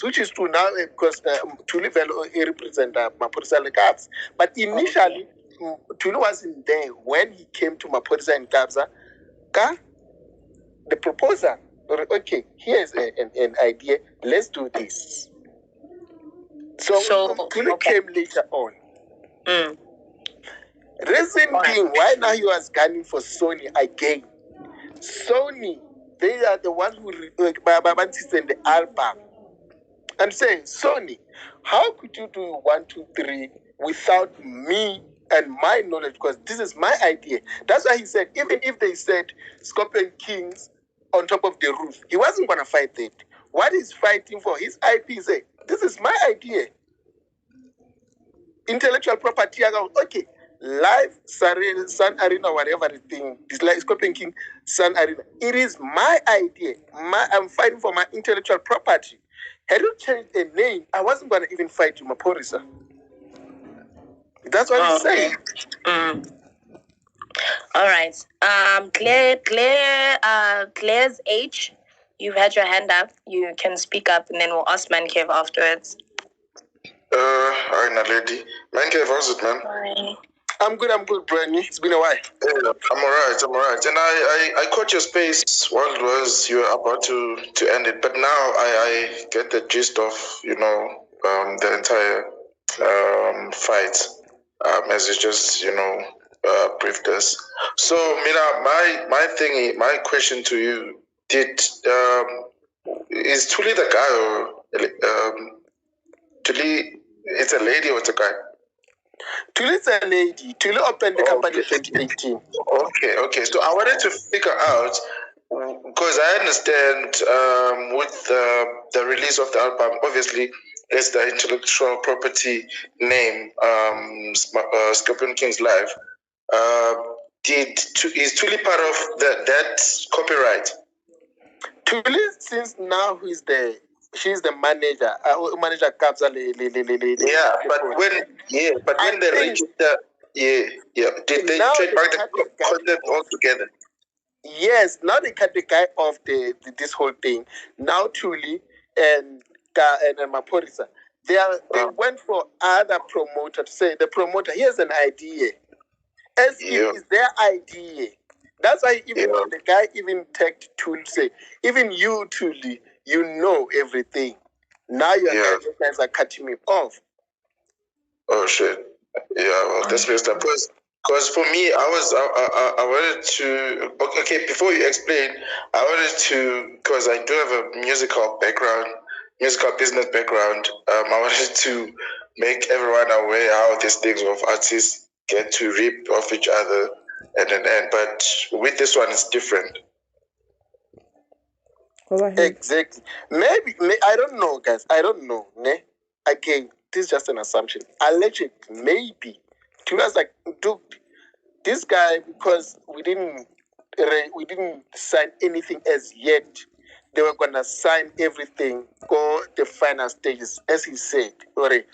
which is true now because Tuli Velo represent Maphorisa and Kabza. But initially, Tuli wasn't there when he came to Maphorisa and Kabza. The proposal, okay, here's an idea, let's do this. So Tuli came later on. Reason being, why now he was gunning for Sony again. Sony, they are the ones who send the album. I'm saying, Sony, how could you do 1, 2, 3 without me and my knowledge? Because this is my idea. That's why he said, even if they said Scorpion Kings on top of the roof, he wasn't going to fight that. What he's fighting for, his IP, say, this is my idea. Intellectual property, okay, live Sun Arena, whatever the thing, this like Scorpion King, Sun Arena. It is my idea. I'm fighting for my intellectual property. Had you changed the name, I wasn't going to even fight you, maphorisa. That's what he's saying. All right. Claire's H, you've had your hand up. You can speak up, and then we'll ask Mankev afterwards. Hi, naledi. Mankev, how's it, man? Hi. I'm good, Brandy. It's been a while. Yeah, I'm alright. And I caught your space while it was you were about to end it, but now I get the gist of, the entire fight, as you just, briefed us. So, Mina, my question to you, is Tuli the guy or Tuli, it's a lady or it's a guy? Tuli is a lady. Tuli opened the company in 2018. Okay. So I wanted to figure out, because I understand with the release of the album, obviously, it's the intellectual property name, Scorpion Kings Live. Is Tuli part of that copyright? Tuli, since now she's the manager. Manager Kabza. But when they register, did they trademark the content altogether? Yes, now they cut the guy off this whole thing. Now Tuli and maphorisa, they went for other promoter to say, the promoter, here's an idea. As if it's their idea. That's why even the guy even tagged Tuli, say, even you, Tuli, you know everything. Now you guys are cutting me off. Oh shit! Yeah, well, that's messed up. Because for me, I wanted to. Okay, before you explain, I wanted to, because I do have a musical business background. I wanted to make everyone aware how these things of artists get to rip off each other and then. But with this one, it's different. Exactly. Maybe I don't know, guys. I don't know. Again, this is just an assumption. Alleged, maybe. To us, like, dude, this guy, because we didn't sign anything as yet. They were gonna sign everything, go the final stages, as he said. Okay,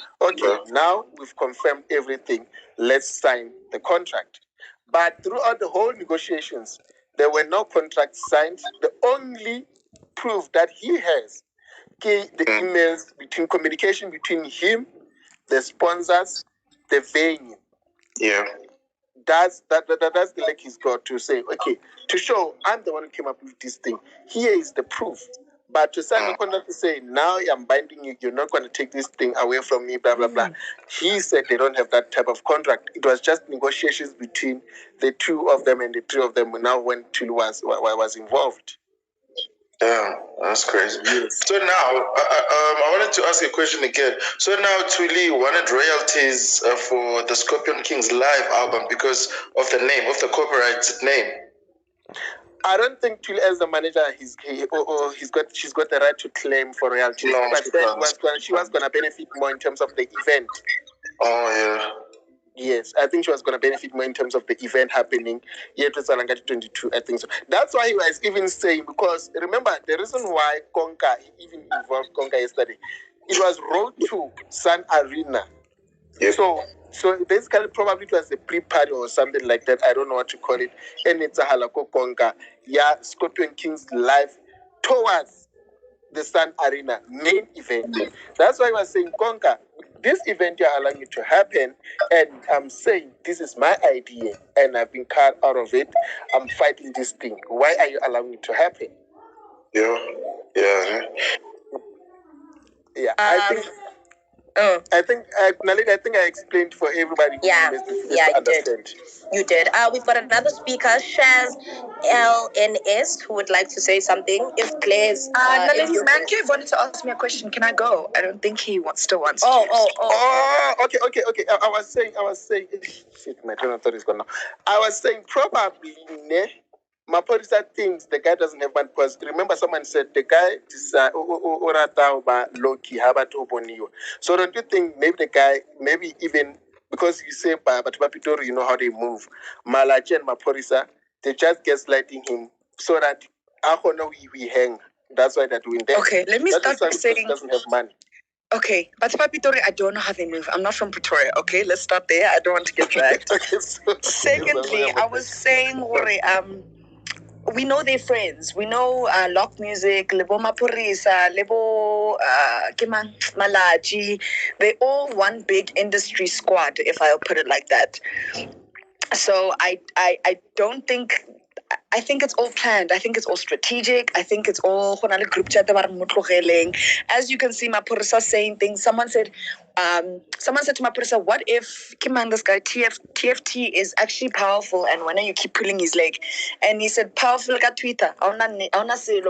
now we've confirmed everything. Let's sign the contract. But throughout the whole negotiations, there were no contracts signed. The only proof that he has, the emails communication between him, the sponsors, the venue. Yeah. That's the leg he's got to say, okay, to show I'm the one who came up with this thing. Here is the proof. But to sign a contract to say, now I'm binding you, you're not going to take this thing away from me, blah, blah, blah. He said they don't have that type of contract. It was just negotiations between the two of them and the three of them now when Tuli was involved. Yeah, that's crazy. Yes. So now, I wanted to ask you a question again. So now Tuli wanted royalties for the Scorpion Kings live album because of the name, of the copyrighted name. I don't think Tuli, as the manager, she's got the right to claim for royalties. No, but she was going to benefit more in terms of the event. Oh, yeah. Yes, I think she was going to benefit more in terms of the event happening. Yet it's Alangati 22, I think so. That's why he was even saying, because remember, the reason why Konka even involved Konka yesterday, it was Road to Sun Arena. Yep. So basically, probably it was a pre-party or something like that. I don't know what to call it. And it's a halako Konka. Yeah, Scorpion Kings live towards the Sun Arena main event. That's why I was saying, Konka, this event you're allowing it to happen, and I'm saying this is my idea, and I've been cut out of it. I'm fighting this thing. Why are you allowing it to happen? Yeah. Naledi, I think I explained for everybody who needs to understand. You did. We've got another speaker, Shaz LNS, who would like to say something. If Claire's... Naledi's man cave wanted to ask me a question. Can I go? I don't think he still wants to. Okay. I was saying, shit, my train of thought is gone now. I was saying probably, maphorisa thinks the guy doesn't have money, because remember someone said the guy is low-key, so don't you think maybe the guy, maybe even because you say but Pitori, you know how they move, Malachi and maphorisa, they just gaslighting him so that we hang. That's why they're doing that. Okay, let me start by saying he doesn't have money. Okay, but Pitori, I don't know how they move. I'm not from Pretoria. Okay, let's start there. I don't want to get dragged. Secondly, I was saying, we know they're friends. We know Lock Music, Lebo Maphorisa, Lebo Malachi. They're all one big industry squad, if I'll put it like that. So I don't think... I think it's all planned. I think it's all strategic. I think it's all group chat. As you can see, maphorisa saying things. Someone said to maphorisa, what if this guy TFT is actually powerful, and when you keep pulling his leg? And he said, powerful like Twitter.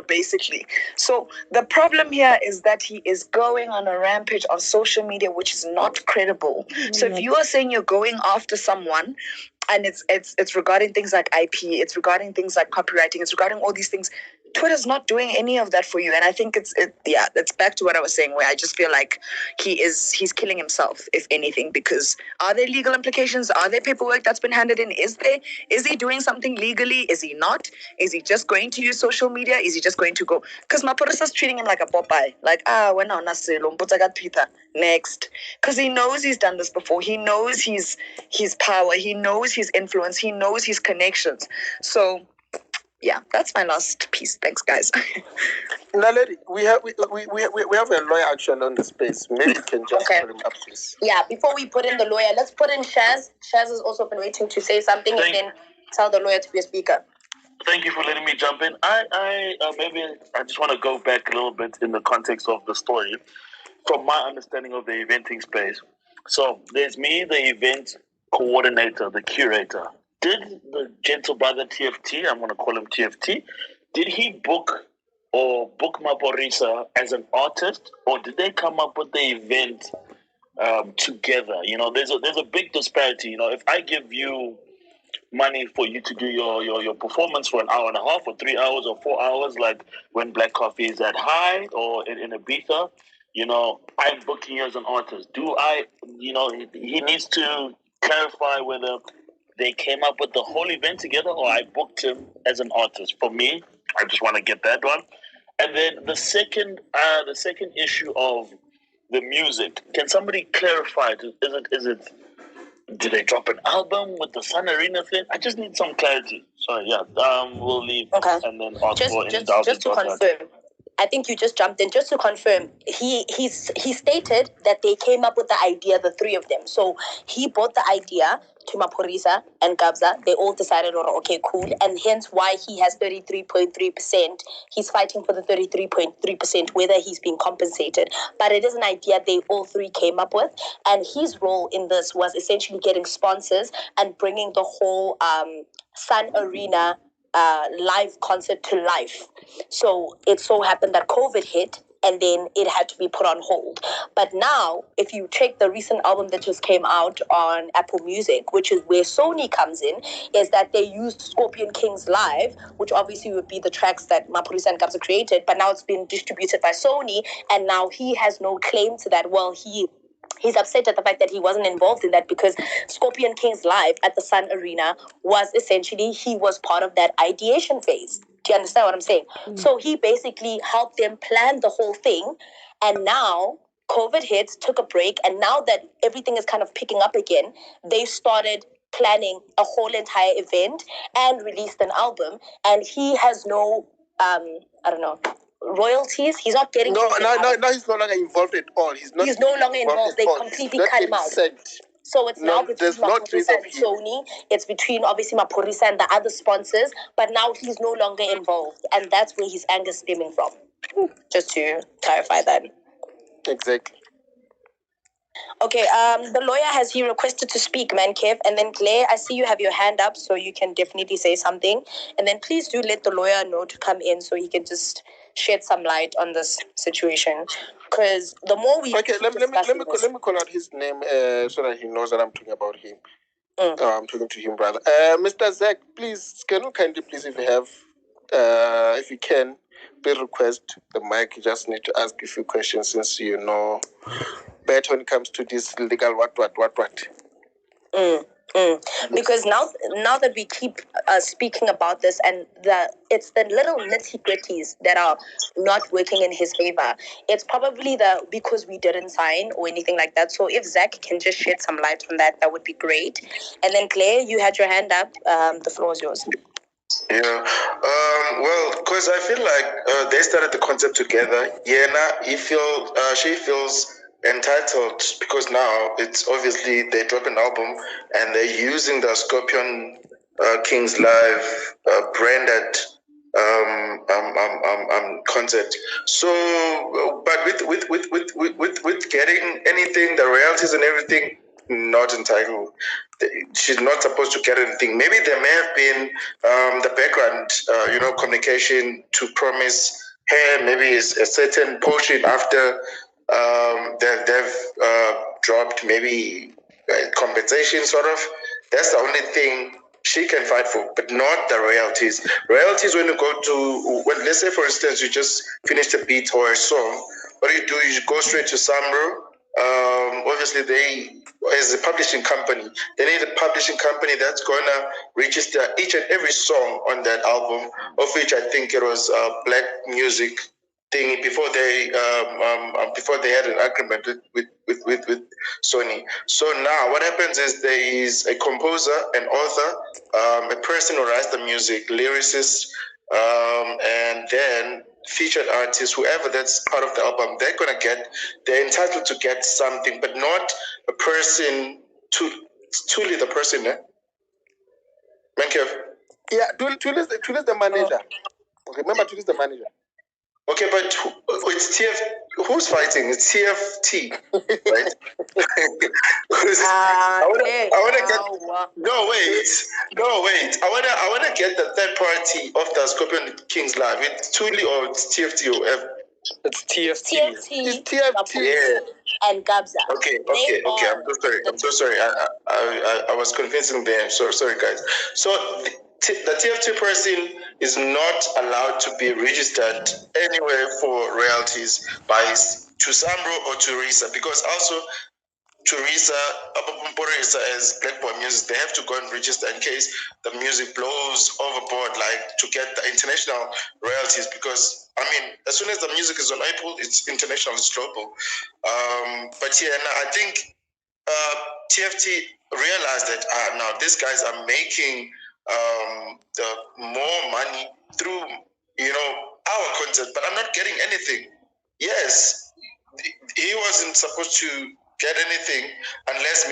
Basically. So the problem here is that he is going on a rampage on social media, which is not credible. So if you are saying you're going after someone, and it's regarding things like IP, it's regarding things like copywriting, it's regarding all these things, Twitter's not doing any of that for you. And I think it's back to what I was saying, where I just feel like he's killing himself, if anything, because are there legal implications? Are there paperwork that's been handed in? Is he doing something legally? Is he not? Is he just going to use social media? Is he just going to go? Because maphorisa's treating him like a Popeye. Like, when on Twitter, next. Because he knows he's done this before. He knows his power. He knows his influence. He knows his connections. So yeah, that's my last piece. Thanks, guys. Naledi, we have a lawyer action on the space. Maybe we can just put him up, please. Yeah, before we put in the lawyer, let's put in Shaz. Shaz has also been waiting to say something, and then tell the lawyer to be a speaker. Thank you for letting me jump in. I just want to go back a little bit in the context of the story, from my understanding of the eventing space. So there's me, the event coordinator, the curator. Did the gentle brother TFT, I'm going to call him TFT, did he book maphorisa as an artist, or did they come up with the event together? There's a big disparity. If I give you money for you to do your performance for an hour and a half or 3 hours or 4 hours, like when Black Coffee is at High or in Ibiza, I'm booking you as an artist. He needs to clarify whether they came up with the whole event together or I booked him as an artist. For me, I just want to get that one. And then the second issue of the music, can somebody clarify? Is it did they drop an album with the Sun Arena thing? I just need some clarity. Sorry, yeah. We'll leave and then ask for indulgence. Just to confirm, I think you just jumped in. Just to confirm, he stated that they came up with the idea, the three of them. So he brought the idea to maphorisa and Gabza. They all decided, okay, cool. And hence why he has 33.3%. He's fighting for the 33.3%, whether he's being compensated. But it is an idea they all three came up with. And his role in this was essentially getting sponsors and bringing the whole Sun Arena live concert to life. So it so happened that COVID hit, and then it had to be put on hold. But now, if you check the recent album that just came out on Apple Music, which is where Sony comes in, is that they used Scorpion Kings Live, which obviously would be the tracks that maphorisa and Gabza created, but now it's been distributed by Sony, and now he has no claim to that. Well, he's upset at the fact that he wasn't involved in that, because Scorpion Kings Live at the Sun Arena was essentially, he was part of that ideation phase. Do you understand what I'm saying? So he basically helped them plan the whole thing. And now COVID hits, took a break. And now that everything is kind of picking up again, they started planning a whole entire event and released an album. And he has no, royalties. He's not getting. No, he's no longer involved at all. He's no longer involved. They completely cut him out. So it's now between Maphorisa and Sony. It's between obviously Maphorisa and the other sponsors. But now he's no longer involved, and that's where his anger is stemming from. Just to clarify that. Exactly. Okay, the lawyer has he requested to speak, man, Kev. And then Claire, I see you have your hand up, so you can definitely say something. And then please do let the lawyer know to come in so he can just shed some light on this situation. Because the more we let me call out his name so that he knows that I'm talking about him. I'm talking to him, brother. Mr. Zach, please, can you kindly please, if you have, if you can, please request the mic. You just need to ask a few questions since you know better when it comes to this legal what. Because now that we keep speaking about this, and it's the little nitty gritties that are not working in his favor. It's probably because we didn't sign or anything like that. So if Zach can just shed some light on that, that would be great. And then Claire, you had your hand up. The floor is yours. Yeah. Well, because I feel like they started the concept together. Yena, she feels entitled because now it's obviously they drop an album and they're using the Scorpion Kings Live branded concept. So, but with getting anything, the royalties and everything, not entitled. She's not supposed to get anything. Maybe there may have been the background, communication to promise her maybe a certain portion after they've dropped maybe compensation sort of. That's the only thing she can fight for, but not the royalties. Royalties, when you go to, let's say for instance, you just finished a beat or a song, what do? You go straight to Samro. Obviously, they, as a publishing company, they need a publishing company that's going to register each and every song on that album, of which I think it was Black Music thing before they had an agreement with Sony. So now what happens is there is a composer, an author, a person who writes the music, lyricist, and then featured artists, whoever that's part of the album, they're entitled to get something, but not a person truly the person, eh? Mankev? Yeah, Tul is the manager. Okay, remember Tul is the manager. Okay, but it's who's fighting? It's TFT, right? I want to get. No wait. I want to get the third party of the Scorpion Kings Live. It's Tuli or it's TFT or whatever. It's TFT. It's TFT. Yeah. And Gabza. Okay. I'm so sorry. I was confusing them. So sorry, guys. So the TFT person is not allowed to be registered anywhere for royalties by Tusamro or Teresa, because also Teresa, Maphorisa as Black Boy Music, they have to go and register in case the music blows overboard, like to get the international royalties. Because I mean, as soon as the music is on Apple, it's international, it's global. But yeah, I think TFT realized that now these guys are making the more money through our content, but I'm not getting anything. Yes, he wasn't supposed to get anything unless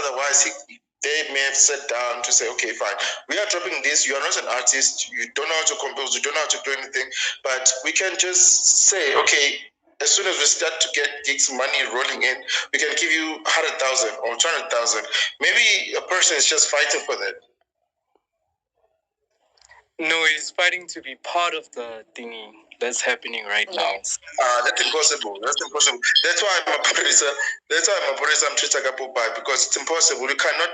otherwise they may have sat down to say, okay, fine, we are dropping this, you are not an artist, you don't know how to compose, you don't know how to do anything, but we can just say, okay, as soon as we start to get gigs money rolling in, we can give you 100,000 or 200,000. Maybe a person is just fighting for that. No, he's fighting to be part of the thingy that's happening right now. That's impossible. That's why I'm a producer. I'm treated because it's impossible. You cannot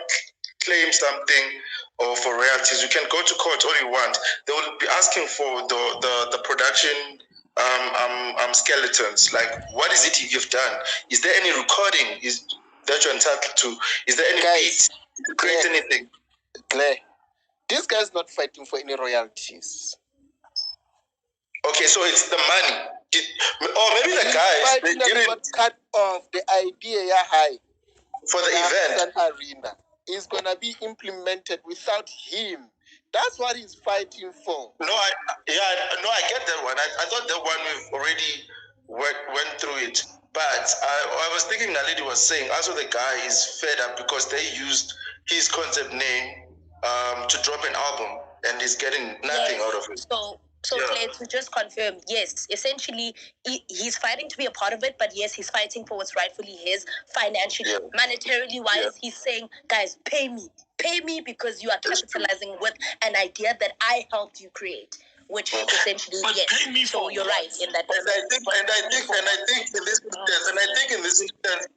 claim something or for royalties. You can go to court all you want. They will be asking for the production skeletons. Like, what is it you've done? Is there any recording that you're entitled to? Is there any beat? Create anything? Claire, this guy's not fighting for any royalties. Okay, so it's the money. Or maybe the guys they didn't cut off the idea high for the event. Arena is gonna be implemented without him That's what he's fighting for. I get that one. I thought that one we've already went through it. But I was thinking naledi was saying also the guy is fed up because they used his concept name to drop an album and he's getting nothing out of it. So Claire, to just confirm, yes, essentially he's fighting to be a part of it, but yes, he's fighting for what's rightfully his financially, monetarily wise. He's saying, guys, pay me because you are capitalizing with an idea that I helped you create, which essentially pay me so for you're right in that. And I think in this instance,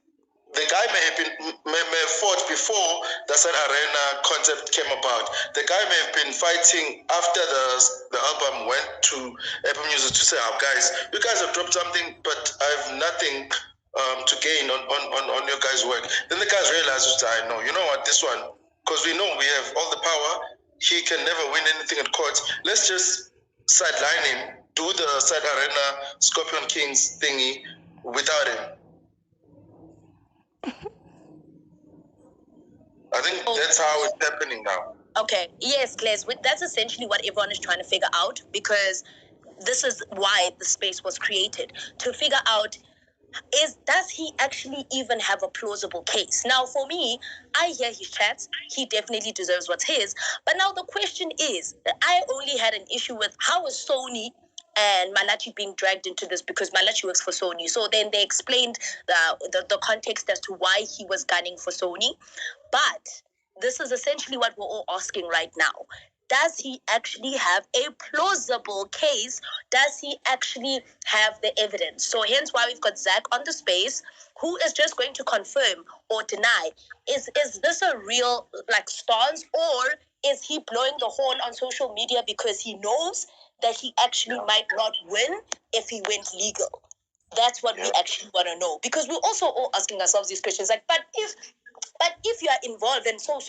the guy may have fought before the Sun Arena concept came about. The guy may have been fighting after the album went to Apple Music to say, "Oh, guys, you guys have dropped something, but I have nothing to gain on your guys' work." Then the guys realized, "I know, you know what, this one, because we know we have all the power. He can never win anything in court. Let's just sideline him, do the Side Arena Scorpion Kings thingy without him." I think that's how it's happening now. Okay, yes, Claire, that's essentially what everyone is trying to figure out, because this is why the space was created, to figure out, does he actually even have a plausible case? Now, for me, I hear his chats. He definitely deserves what's his. But now the question is that I only had an issue with how is Sony and Malachi being dragged into this, because Malachi works for Sony. So then they explained the context as to why he was gunning for Sony. But this is essentially what we're all asking right now. Does he actually have a plausible case? Does he actually have the evidence? So hence why we've got Zach on the space, who is just going to confirm or deny. Is this a real stance, or is he blowing the horn on social media because he knows that he actually might not win if he went legal? That's what we actually want to know, because we're also all asking ourselves these questions, but if you are involved, then so,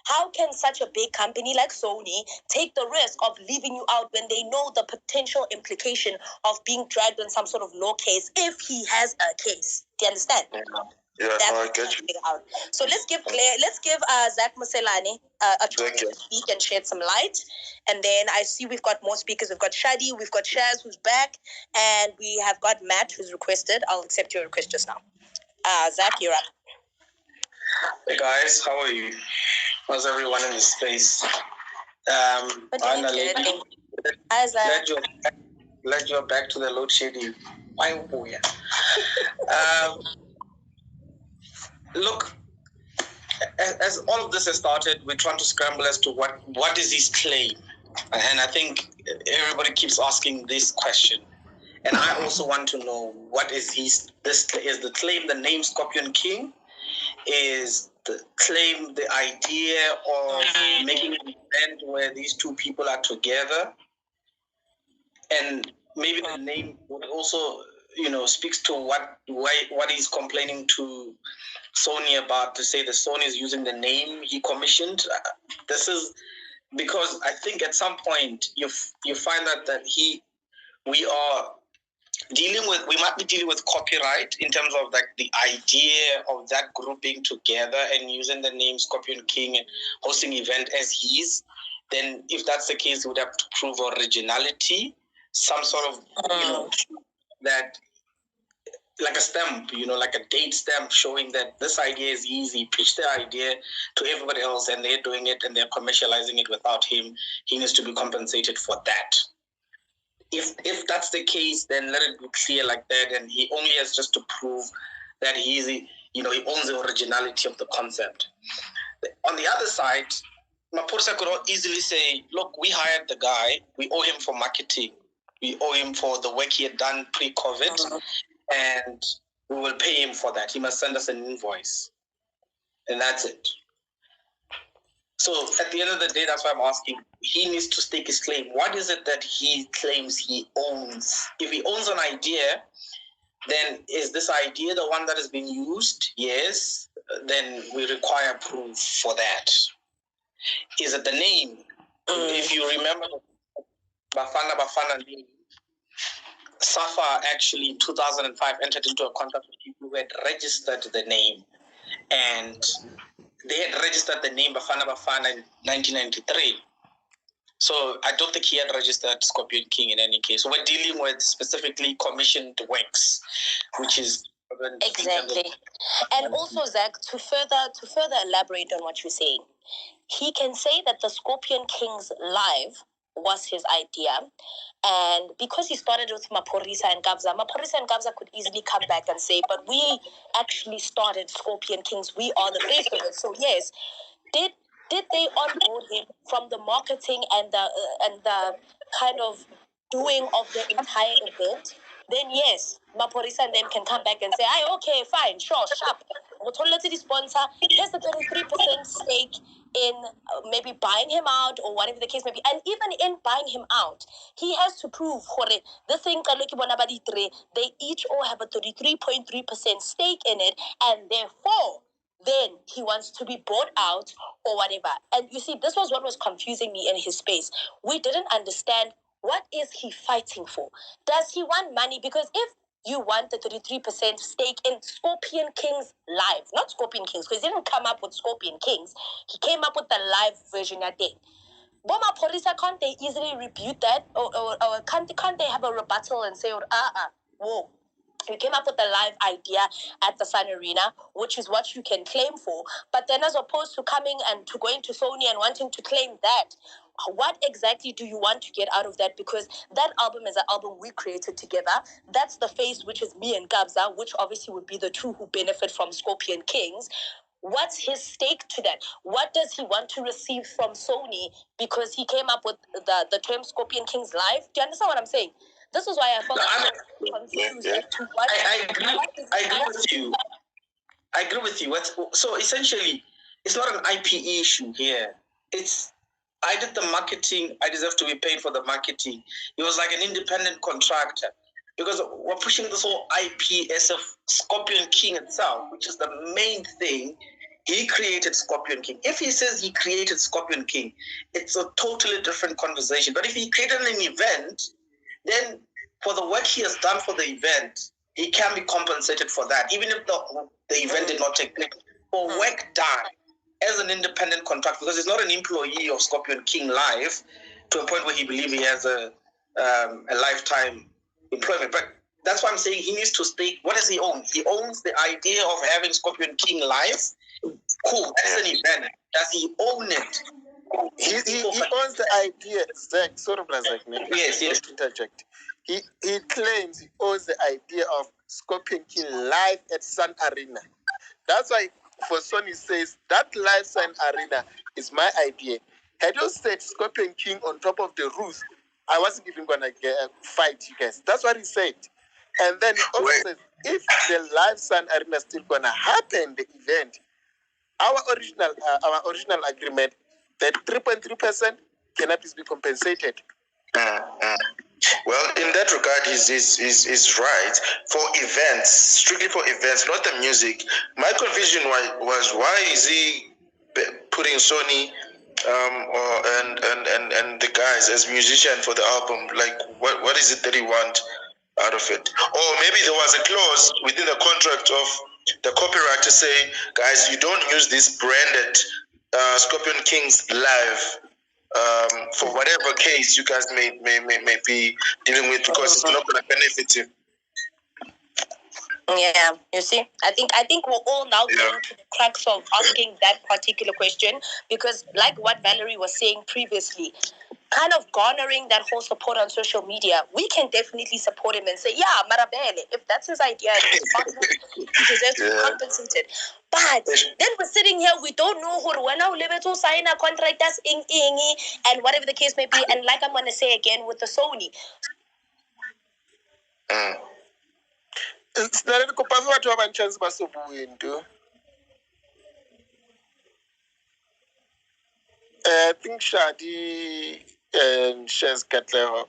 how can such a big company like Sony take the risk of leaving you out when they know the potential implication of being dragged in some sort of law case if he has a case? Do you understand? Yeah, I get you. So let's give Zach Maselani a chance to speak and shed some light. And then I see we've got more speakers. We've got Shadi, we've got Shaz who's back, and we have got Matt who's requested. I'll accept your request just now. Zach, you're up. Hey guys, how are you? How's everyone in the space? I'm naledi. Hi, Zach. Let your back to the load shedding. Look, as all of this has started, we're trying to scramble as to what is his claim, and I think everybody keeps asking this question, and I also want to know what is is the claim the name Scorpion King? Is the claim the idea of making an event where these two people are together, and maybe the name would also speaks to what he's complaining to Sony about, to say that Sony is using the name he commissioned. This is because I think at some point you find out that we might be dealing with copyright in terms of the idea of that group being together and using the name Scorpion King and hosting event as his. Then if that's the case, we would have to prove originality, some sort of that, like a stamp, like a date stamp showing that this idea is easy. Pitch the idea to everybody else and they're doing it and they're commercializing it without him. He needs to be compensated for that. If that's the case, then let it be clear like that, and he only has just to prove that he owns the originality of the concept. On the other side, maphorisa could easily say, look, we hired the guy, we owe him for marketing, we owe him for the work he had done pre-COVID, and we will pay him for that. He must send us an invoice, and that's it. So at the end of the day, that's why I'm asking, he needs to stake his claim. What is it that he claims he owns? If he owns an idea, then is this idea the one that has been used? Yes. Then we require proof for that. Is it the name? If you remember Bafana name, Safa actually in 2005 entered into a contract with people who had registered the name, and they had registered the name Bafana in 1993. So I don't think he had registered Scorpion King in any case. So we're dealing with specifically commissioned works, which is exactly. And also, Zach, to further elaborate on what you're saying, he can say that the Scorpion King's live was his idea. And because he started with Maphorisa and Gabza could easily come back and say, but we actually started Scorpion Kings. We are the face of it. So yes, did they onboard him from the marketing and the kind of doing of the entire event? Then yes, Maphorisa and them can come back and say, okay, fine, sure, sharp. The sponsor, here's the 33% stake in maybe buying him out or whatever the case may be. And even in buying him out, he has to prove the thing they each all have a 33.3% stake in it, and therefore then he wants to be bought out or whatever. And you see, this was what was confusing me in his space. We didn't understand, what is he fighting for? Does he want money? Because if you want the 33% stake in Scorpion Kings live, not Scorpion Kings, because he didn't come up with Scorpion Kings, he came up with the live version at day. Boma Porisa, can't they easily rebuke that? Or can't they have a rebuttal and say, whoa, you came up with a live idea at the Sun Arena, which is what you can claim for. But then as opposed to coming and to going to Sony and wanting to claim that, what exactly do you want to get out of that? Because that album is an album we created together. That's the face, which is me and Gabza, which obviously would be the two who benefit from Scorpion Kings. What's his stake to that? What does he want to receive from Sony because he came up with the term Scorpion Kings live? Do you understand what I'm saying? This is why I felt confused as to what. I agree with you. I agree with you. So essentially, it's not an IP issue here. I did the marketing. I deserve to be paid for the marketing. It was like an independent contractor, because we're pushing this whole IP as of Scorpion King itself, which is the main thing. He created Scorpion King. If he says he created Scorpion King, it's a totally different conversation. But if he created an event, then for the work he has done for the event, he can be compensated for that, even if the event did not take place. For work done as an independent contractor, because he's not an employee of Scorpion King Live to a point where he believes he has a lifetime employment. But that's why I'm saying he needs to state, what does he own? He owns the idea of having Scorpion King Live. Cool, that's an event. Does he own it? He owns the idea, Zach, sort of like yes. To interject. He claims he owns the idea of Scorpion King live at Sun Arena. That's why for Sony says that live Sun Arena is my idea. Had you said Scorpion King on top of the roof, I wasn't even gonna fight you guys. That's what he said. And then he also says, if the live Sun Arena is still gonna happen, the event, our original agreement, that 3.3% cannot be compensated. Well, in that regard, he's right. For events, strictly for events, not the music. My confusion was why is he putting Sony and the guys as musician for the album? Like, what is it that he want out of it? Or maybe there was a clause within the contract of the copyright to say, guys, you don't use this branded Scorpion Kings live for whatever case you guys may be dealing with, because it's not going to benefit you. Yeah, you see, I think we're all now getting to the crux of asking that particular question, because like what Valerie was saying previously, kind of garnering that whole support on social media, we can definitely support him and say, yeah, Marabele, if that's his idea, he deserves to be compensated. But then we're sitting here, we don't know who when our to sign a contract that's and whatever the case may be. And like I'm going to say again with the Sony. It's not a company to have a chance to win, too. I think Shadi and Shez Katler.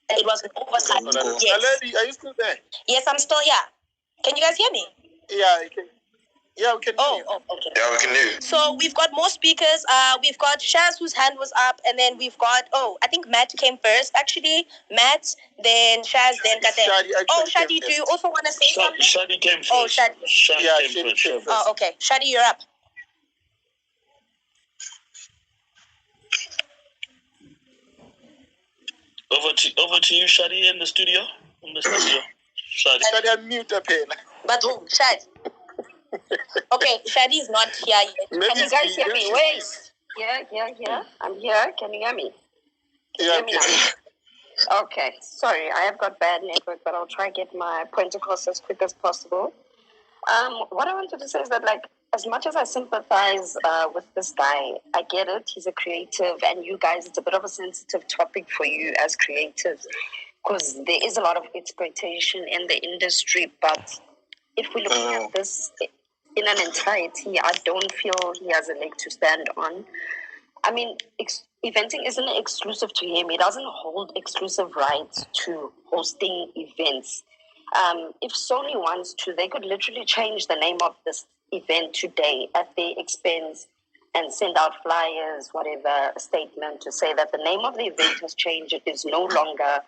It was an oversight. Yes. Naledi, are you still there? Yes, I'm still here. Can you guys hear me? Yeah, I can. Yeah, we can hear you. Oh, okay. Yeah, we can hear you. So we've got more speakers. We've got Shaz, whose hand was up, and then we've got, I think Matt came first, actually. Matt, then Shaz, then Kate. Shadi, do you also want to say something? Shadi came first. Oh, Shadi. Shadi came first. Oh, okay. Shadi, you're up. Over to you, Shadi, in the studio. Shadi. Shadi, unmute up here. But who? Shadi. Okay, Shadi is not here yet. Maybe Can you guys hear me? Wait. Yeah. I'm here. Can you hear me? Yeah, Hear me now? Okay. Sorry, I have got bad network, but I'll try to get my point across as quick as possible. What I wanted to say is that, like, as much as I sympathize with this guy, I get it. He's a creative, and you guys, it's a bit of a sensitive topic for you as creatives because there is a lot of exploitation in the industry. But if we're looking at this in an entirety, I don't feel he has a leg to stand on. I mean, eventing isn't exclusive to him. He doesn't hold exclusive rights to hosting events. If Sony wants to, they could literally change the name of this event today at their expense and send out flyers, whatever, a statement to say that the name of the event has changed. It is no longer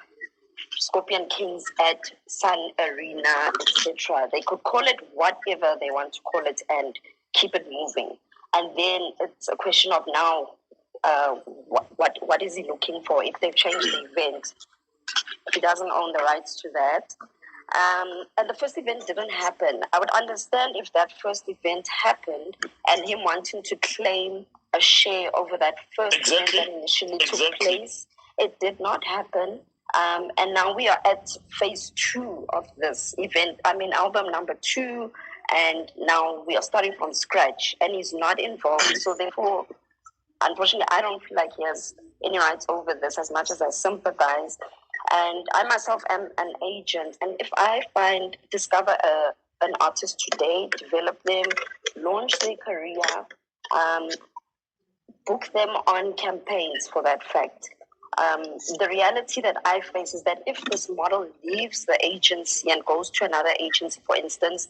Scorpion Kings at Sun Arena, etc. They could call it whatever they want to call it and keep it moving. And then it's a question of now, what is he looking for? If they've changed the event, he doesn't own the rights to that. And the first event didn't happen. I would understand if that first event happened and him wanting to claim a share over that first event that initially took place. It did not happen. And now we are at phase 2 of this event. I mean, album number 2. And now we are starting from scratch. And he's not involved. So therefore, unfortunately, I don't feel like he has any rights over this as much as I sympathize. And I myself am an agent. And if I discover an artist today, develop them, launch their career, book them on campaigns for that fact. The reality that I face is that if this model leaves the agency and goes to another agency, for instance,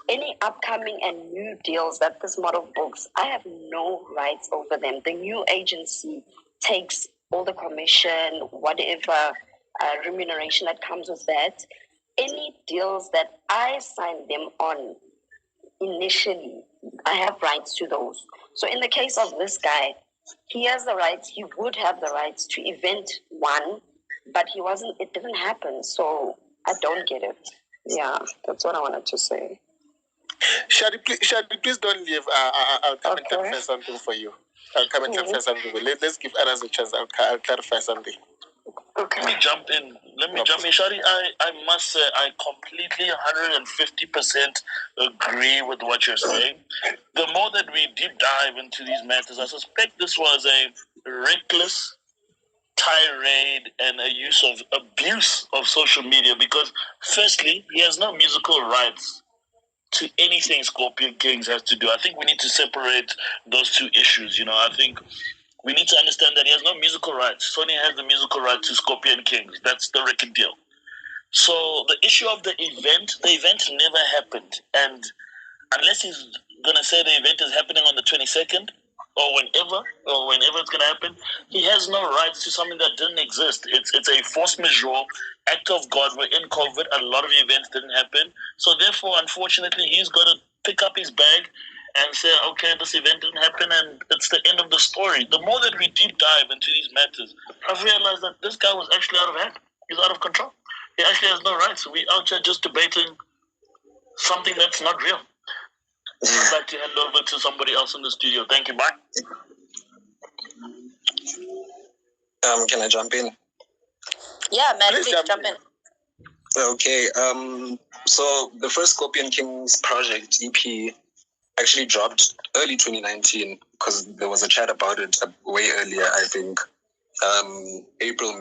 any upcoming and new deals that this model books, I have no rights over them. The new agency takes all the commission, whatever remuneration that comes with that. Any deals that I sign them on initially, I have rights to those. So in the case of this guy, he has the rights, he would have the rights to event 1, but it didn't happen. So I don't get it. Yeah, that's what I wanted to say. Shadi, please don't leave. I'll come and clarify something for you. I'll come and clarify something. Let's give others a chance. I'll clarify something. Okay. Let me jump in. Shadi, I must say I completely 150% agree with what you're saying. The more that we deep dive into these matters, I suspect this was a reckless tirade and a abuse of social media because firstly, he has no musical rights to anything Scorpion Kings has to do. I think we need to separate those two issues. I think we need to understand that he has no musical rights. Sony has the musical right to Scorpion Kings. That's the record deal. So the issue of the event never happened. And unless he's going to say the event is happening on the 22nd or whenever it's going to happen, he has no rights to something that didn't exist. It's a force majeure, act of God. We're in COVID. A lot of events didn't happen. So therefore, unfortunately, he's got to pick up his bag and say, okay, this event didn't happen, and it's the end of the story. The more that we deep dive into these matters, I've realized that this guy was actually out of hand. He's out of control. He actually has no rights. We're out here just debating something that's not real. I'd like to hand over to somebody else in the studio. Thank you. Bye. Can I jump in? Yeah, man, please jump in. Okay. So the first Scorpion Kings project, EP, actually dropped early 2019 because there was a chat about it way earlier, I think. April,